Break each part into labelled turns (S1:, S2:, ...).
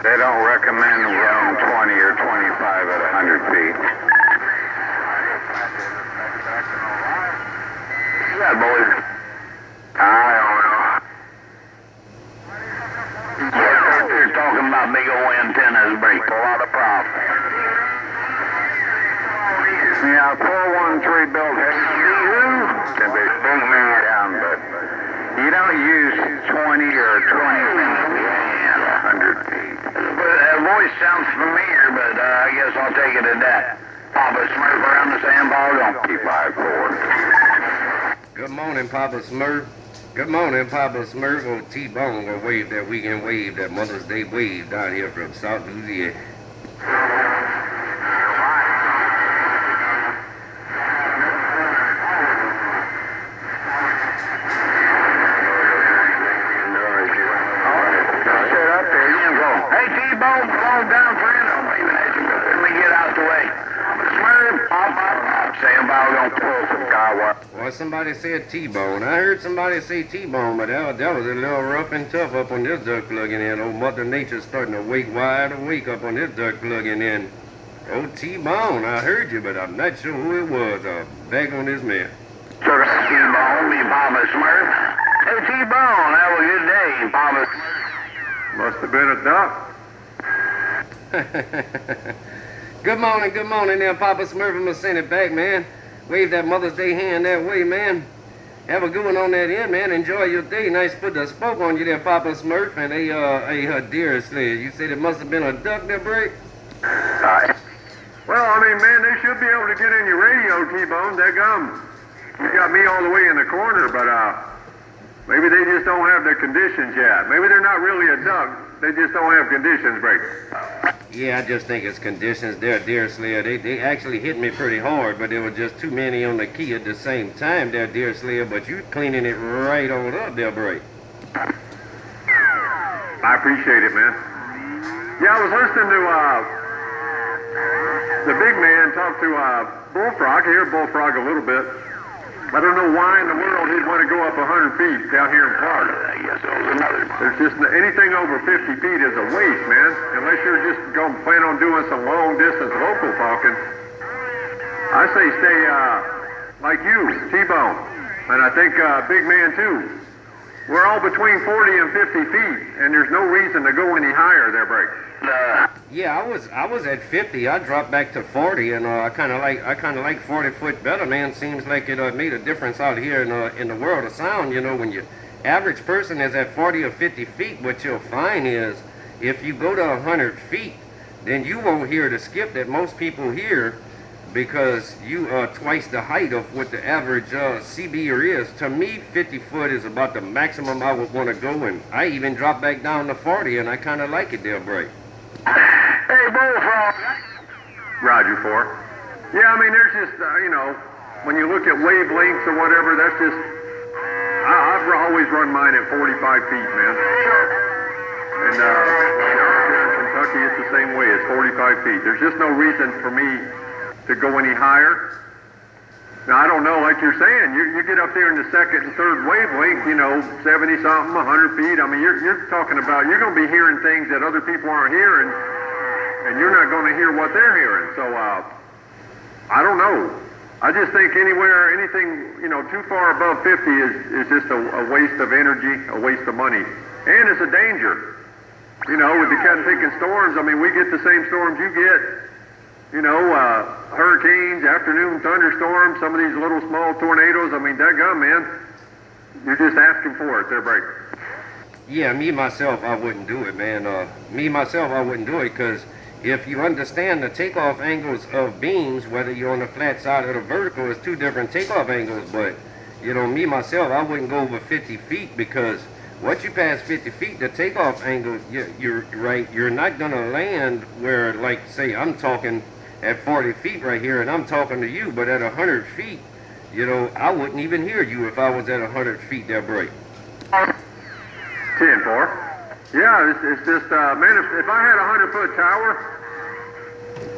S1: They don't recommend zone 20 or 25 at 100 feet. Yeah, boys. I don't know. They're talking about big old antennas break. A lot of problems. Yeah, 413 built can be big man down, but you don't use 20 or 20 100 feet. That voice sounds familiar, but I guess I'll take it at that. Papa Smurf around the sandball, don't keep 5-4.
S2: Good morning, Papa Smurf. Good morning, Papa Smurf. Old T-Bone will wave that weekend wave, that Mother's Day wave down here from South Louisiana. Well, somebody said T-Bone. I heard somebody say T-Bone, but that was a little rough and tough up on this duck plugging in. Old Mother Nature's starting to wide awake up on this duck plugging in. Old T-Bone, I heard you, but I'm not sure who it was. Back on this man.
S1: Sort of T-Bone, me Papa Smurf. Hey, T-Bone, have a good day, Papa. Must have been a duck.
S2: Good morning there, Papa Smurf. I'm gonna send it back, man. Wave that Mother's Day hand that way, man. Have a good one on that end, man. Enjoy your day. Nice put the spoke on you there, Papa Smurf. And a deer sled. You said it must have been a duck that break?
S3: Well, I mean, man, they should be able to get in your radio, T-Bone. Daggum. You got me all the way in the corner, but maybe they just don't have the conditions yet. Maybe they're not really a duck. They just don't have conditions, break.
S2: Yeah, I just think it's conditions. They're a deer slayer. They actually hit me pretty hard, but there were just too many on the key at the same time. They're deer slayer, but you cleaning it right on up there, break.
S3: I appreciate it, man. Yeah, I was listening to the big man talk to Bullfrog. I hear Bullfrog a little bit. I don't know why in the world he'd want to go up 100 feet down here in Florida.
S1: I guess that was another.
S3: There's just anything over 50 feet is a waste, man. Unless you're just going to plan on doing some long distance local talking. I say stay like you, T-Bone, and I think Big Man too. We're all between 40 and 50 feet, and there's no reason to go any higher there, Break.
S2: Yeah, I was at 50. I dropped back to 40, and I kind of like 40 foot better, man. Seems like it made a difference out here in the world of sound. You know, when your average person is at 40 or 50 feet, what you'll find is if you go to 100 feet, then you won't hear the skip that most people hear, because you are twice the height of what the average CBer is. To me, 50 foot is about the maximum I would want to go, and I even dropped back down to 40, and I kind of like it there, Bray.
S1: Hey, Bullfrog.
S3: Roger, 4. Yeah, I mean, there's just, you know, when you look at wavelengths or whatever, that's just, I've always run mine at 45 feet, man. And here in Kentucky, it's the same way. It's 45 feet. There's just no reason for me to go any higher. Now, I don't know, like you're saying, you get up there in the second and third wavelength, you know, 70-something, 100 feet. I mean, you're talking about, you're going to be hearing things that other people aren't hearing, and you're not going to hear what they're hearing. So, I don't know. I just think anything, you know, too far above 50 is just a waste of energy, a waste of money. And it's a danger. You know, with the Kentucky storms, I mean, we get the same storms you get. You know, hurricanes, afternoon thunderstorms, some of these little small tornadoes. I mean, daggum, man. You're just asking for it. They're breaking.
S2: Yeah, me myself, I wouldn't do it, man. I wouldn't do it, because if you understand the takeoff angles of beams, whether you're on the flat side or the vertical, it's two different takeoff angles. But, you know, me myself, I wouldn't go over 50 feet, because once you pass 50 feet, the takeoff angle, you're right, you're not going to land where, like, say, I'm talking at 40 feet right here, and I'm talking to you, but at 100 feet, you know, I wouldn't even hear you if I was at 100 feet that break.
S3: 10-4. Yeah, it's just, man, if I had a 100-foot tower,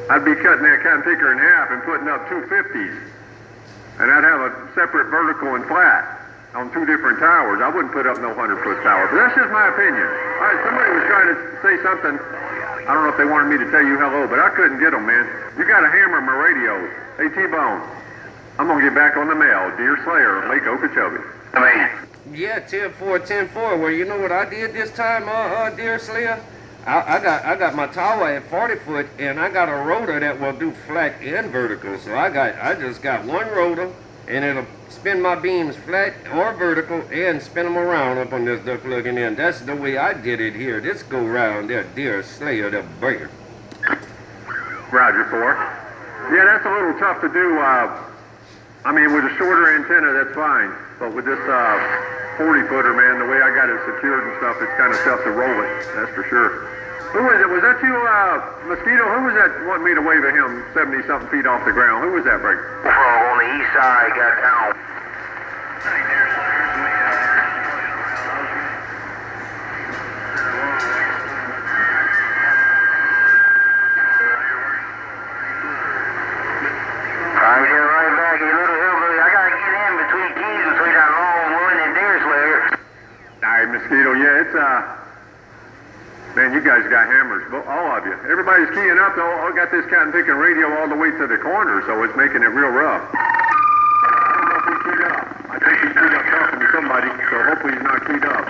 S3: I'd be cutting that cotton picker in half and putting up 250s. And I'd have a separate vertical and flat on two different towers. I wouldn't put up no 100-foot tower, but that's just my opinion. All right, somebody was trying to say something. I don't know if they wanted me to tell you hello, but I couldn't get them, man. You got to hammer my radio. Hey, T-Bone, I'm going to get back on the mail. Deer Slayer, Lake Okeechobee.
S2: Yeah, 10-4, 10-4. Well, you know what I did this time, Deer Slayer? I got my tower at 40 foot, and I got a rotor that will do flat and vertical. So I just got one rotor, and it'll spin my beams flat or vertical and spin them around up on this duck looking in. That's the way I did it here. This go round there, Deer Slayer, the breaker.
S3: Roger, 4. Yeah, that's a little tough to do. I mean, with a shorter antenna, that's fine. But with this 40-footer, man, the way I got it secured and stuff, it's kind of tough to roll it. That's for sure. Who was it? Was that you, Mosquito? Who was that wanting me to wave at him 70-something feet off the ground? Who was that, Break?
S1: On the east side, got down. I'm getting right back, you little hillbilly. I gotta get in between keys between that long one and Deer Slayer.
S3: All right, Mosquito. Yeah, it's man, you guys got hammers, all of you. Everybody's keying up. I got this cotton picking radio all the way to the corner, so it's making it real rough. I don't know if he keyed up. I think he's keyed up talking to somebody, so hopefully he's not keyed up.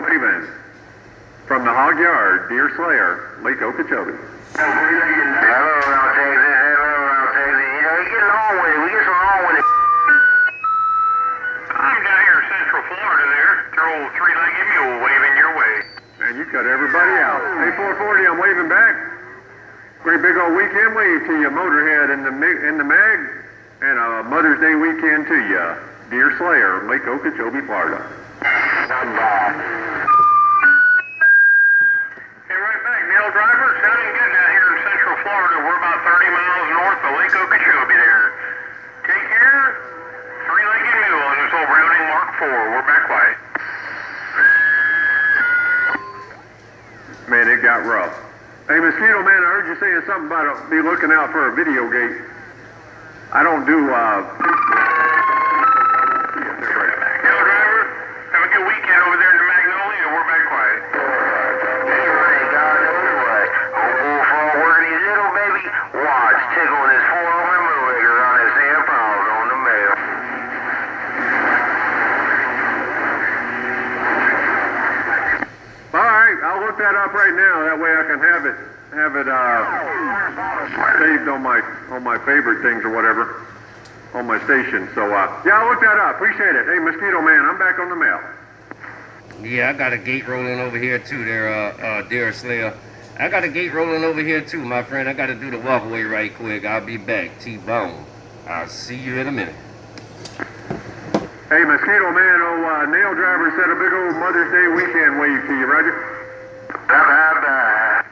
S3: Waving from the Hog Yard, Deer Slayer, Lake Okeechobee.
S1: Hello, Round Texas. Hello, Round Texas. You know, you get along with it. We get along with it.
S4: I'm down here in Central Florida there. Throw three-legged mule waving your way.
S3: Man, you cut everybody out. Hey, 440, I'm waving back. Great big old weekend wave to you, Motorhead in the mag, and a Mother's Day weekend to you, Deer Slayer, Lake Okeechobee, Florida.
S4: Hey, right back, Neil Driver. Sounding good down here in Central Florida. We're about 30 miles north of Lake Okeechobee there. Take care. Three-legged mule on this old Browning Mark IV. We're back quiet.
S3: Man, it got rough. Hey, Mosquito Man, I heard you saying something about be looking out for a video gate. I don't do,
S4: Neil Driver, have a good weekend over there in the Magnolia. We're back quiet.
S1: Hey, man, God knows what. Old bullfrog working his little baby. Watch, tickling his 4-arm moonraker on his San Paulo on the mail.
S3: all right, I'll look that up right now. That way I can have it saved on my favorite things or whatever on my station. So yeah, I'll look that up. Appreciate it. Hey, Mosquito Man, I'm back on the mail.
S2: Yeah, I got a gate rolling over here too there, Deer Slayer. I got a gate rolling over here too, my friend. I got to do the walkaway right quick. I'll be back. T-Bone. I'll see you in a minute.
S3: Hey, Mosquito Man, Nail Driver said a big old Mother's Day weekend wave to you, Roger.
S1: Bye-bye.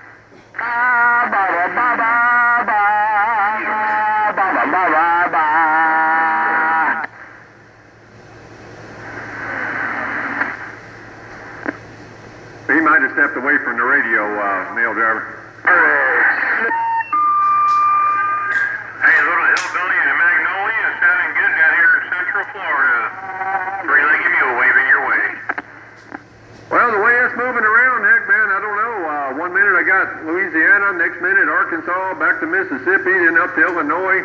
S3: He might have stepped away from the radio, Nail Driver.
S4: Hey, little hillbilly in the Magnolia. Sounding good down here in Central Florida. Three-legged mule waving your way.
S3: Well, the way it's moving around, heck, man, I don't know. 1 minute I got Louisiana, next minute Arkansas, back to Mississippi, then up to Illinois.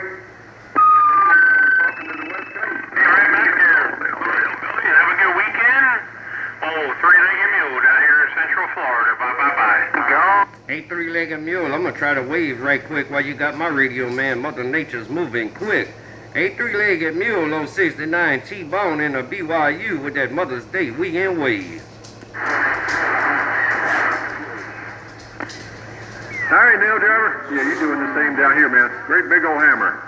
S4: Hey, right back there, little hillbilly. Have a good weekend. Oh, three-legged mule down here in Central Florida. Bye-bye-bye.
S2: Hey, three-legged mule, I'm going to try to wave right quick while you got my radio, man. Mother Nature's moving quick. Hey, three-legged mule on 69 T-Bone in a BYU with that Mother's Day weekend wave.
S3: All right, Nail Driver. Yeah, you're doing the same down here, man. Great big old hammer.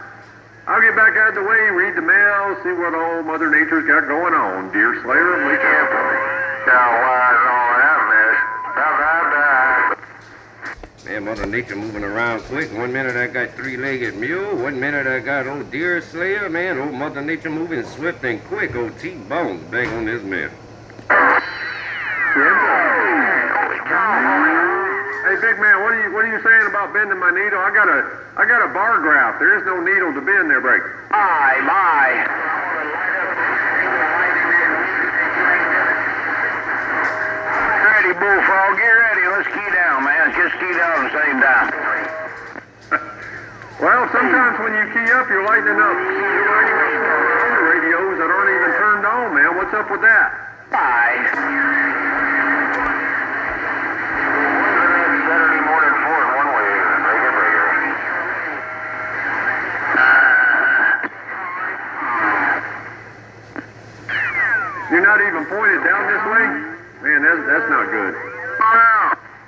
S3: I'll get back out of the way, read the mail, see what old Mother Nature's got going on. Deer Slayer and Lake Okeechobee.
S1: Now, wise on that mess. Bye-bye-bye.
S2: Man, Mother Nature moving around quick. 1 minute I got three-legged mule. 1 minute I got old Deer Slayer. Man, old Mother Nature moving swift and quick. Old T-Bone's back on this man.
S3: Hey, big man, what are you saying about bending my needle? I got a bar graph. There is no needle to bend there, Break.
S1: Bye. Ready, Bullfrog. Get ready. Let's key down, man.
S3: up with that?
S1: Bye. Saturday morning 4 in one way.
S3: You're not even pointed down this way? Man, that's not good.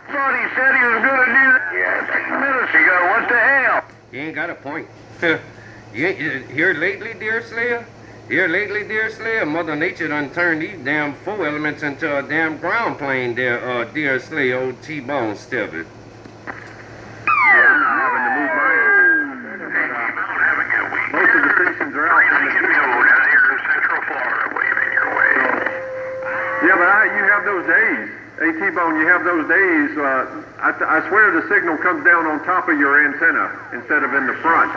S1: Thought he said he was going to do that. Yeah, 6 minutes ago. What the hell?
S2: You ain't got a point. Here lately, dear Slayer? Here lately, dear Slayer, Mother Nature done turned these damn 4 elements into a damn ground plane there, dear Slayer, old T-Bone Stubby.
S3: Yeah, I'm not having to move mine. Most of the stations are out in the
S4: Lincoln Mule down here in Central Florida waving your way.
S3: Yeah, but you have those days. Hey, T-Bone, you have those days. I swear the signal comes down on top of your antenna instead of in the front.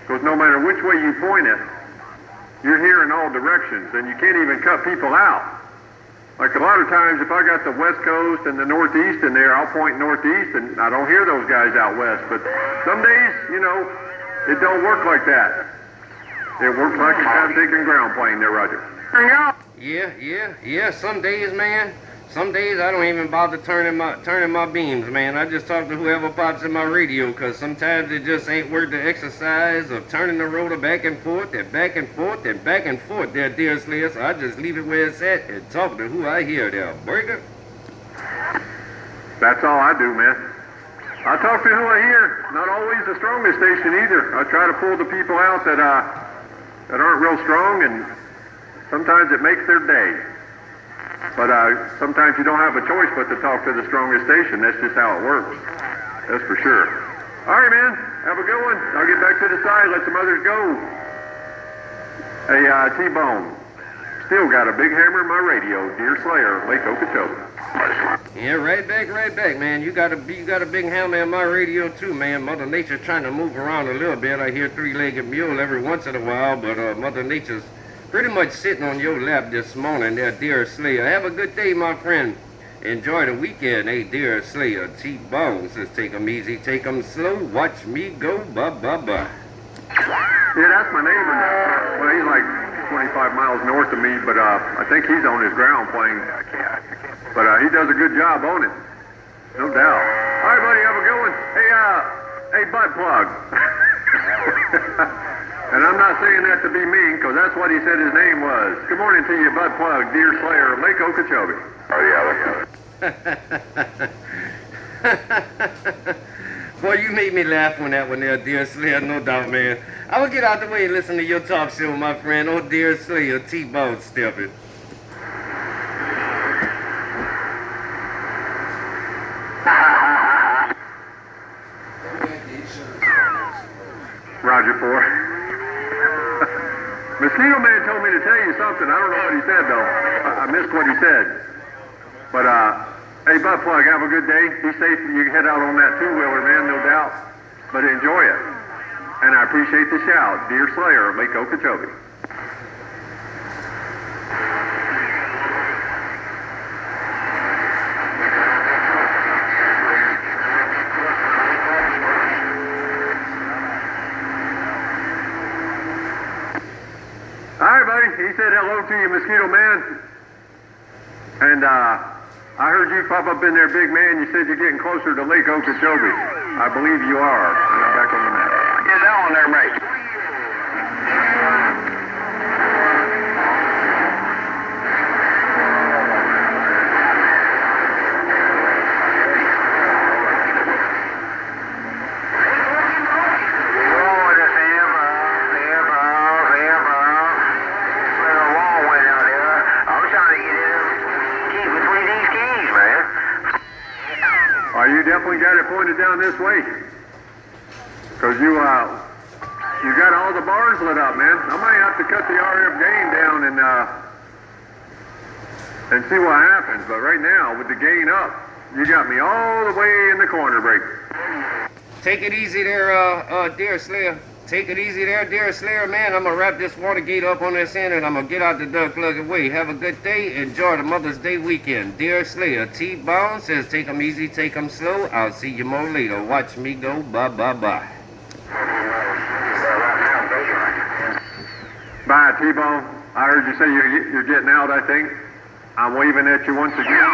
S3: Because no matter which way you point it, you're hearing all directions, and you can't even cut people out. Like a lot of times, if I got the West Coast and the Northeast in there, I'll point Northeast, and I don't hear those guys out West. But some days, it don't work like that. It works like a time-taking ground plane there, Roger.
S2: Yeah. Some days, man. Some days I don't even bother turning my beams, man. I just talk to whoever pops in my radio, because sometimes it just ain't worth the exercise of turning the rotor back and forth and back and forth and back and forth there, dear Slayer. So I just leave it where it's at and talk to who I hear there. Burger?
S3: That's all I do, man. I talk to who I hear. Not always the strongest station either. I try to pull the people out that aren't real strong, and sometimes it makes their day. But sometimes you don't have a choice but to talk to the strongest station. That's just how it works. That's for sure. All right, man. Have a good one. I'll get back to the side. Let some others go. Hey, T-Bone. Still got a big hammer in my radio. Dear Slayer, Lake Okeechobee.
S2: Yeah, right back, man. You got a big hammer in my radio too, man. Mother Nature's trying to move around a little bit. I hear three-legged mule every once in a while, but Mother Nature's pretty much sitting on your lap this morning there, dear Slayer. Have a good day, my friend. Enjoy the weekend, hey, dear Slayer. T-Bone says take 'em easy, take 'em slow. Watch me go, bye.
S3: Yeah, that's my neighbor. Well, he's like 25 miles north of me, but I think he's on his ground plane. But he does a good job on it. No doubt. All right, buddy, have a good one. Hey, butt plug. And I'm not saying that to be mean, because that's what he said his name was. Good morning to you, butt plug, dear Slayer, Lake Okeechobee.
S1: Oh, yeah.
S2: Boy, you made me laugh on that one there, dear Slayer, no doubt, man. I will get out the way and listen to your talk show, my friend. Oh, dear Slayer, T-Bone Stubby.
S3: Roger 4. Mosquito Man told me to tell you something. I don't know what he said, though. I missed what he said. But, hey, butt plug, have a good day. Be safe. You can head out on that two-wheeler, man, no doubt. But enjoy it. And I appreciate the shout. Dear Slayer, Lake Okeechobee. All right, buddy. He said hello to you, Mosquito Man. And I heard you pop up in there, big man. You said you're getting closer to Lake Okeechobee. I believe you are. And I'm back on the map.
S1: Get down there, mate.
S3: You definitely got it pointed down this way. Because you got all the bars lit up, man. I might have to cut the RF gain down and see what happens. But right now, with the gain up, you got me all the way in the corner break.
S2: Take it easy there, dear Slayer. Take it easy there, dear Slayer, man. I'm going to wrap this water gate up on this end, and I'm going to get out the duck plug away. Have a good day. Enjoy the Mother's Day weekend. Dear Slayer, T-Bone says take 'em easy, take 'em slow. I'll see you more later. Watch me go. Bye.
S3: Bye, T-Bone. I heard you say you're getting out, I think. I'm waving at you once again.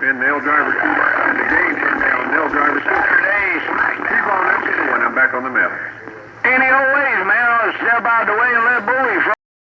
S3: And Nail Driver 2 in the game here now. Nail Driver 2. Keep on up when I'm back on the map.
S1: Any old ways, man. I'll step out of the way and let Bowie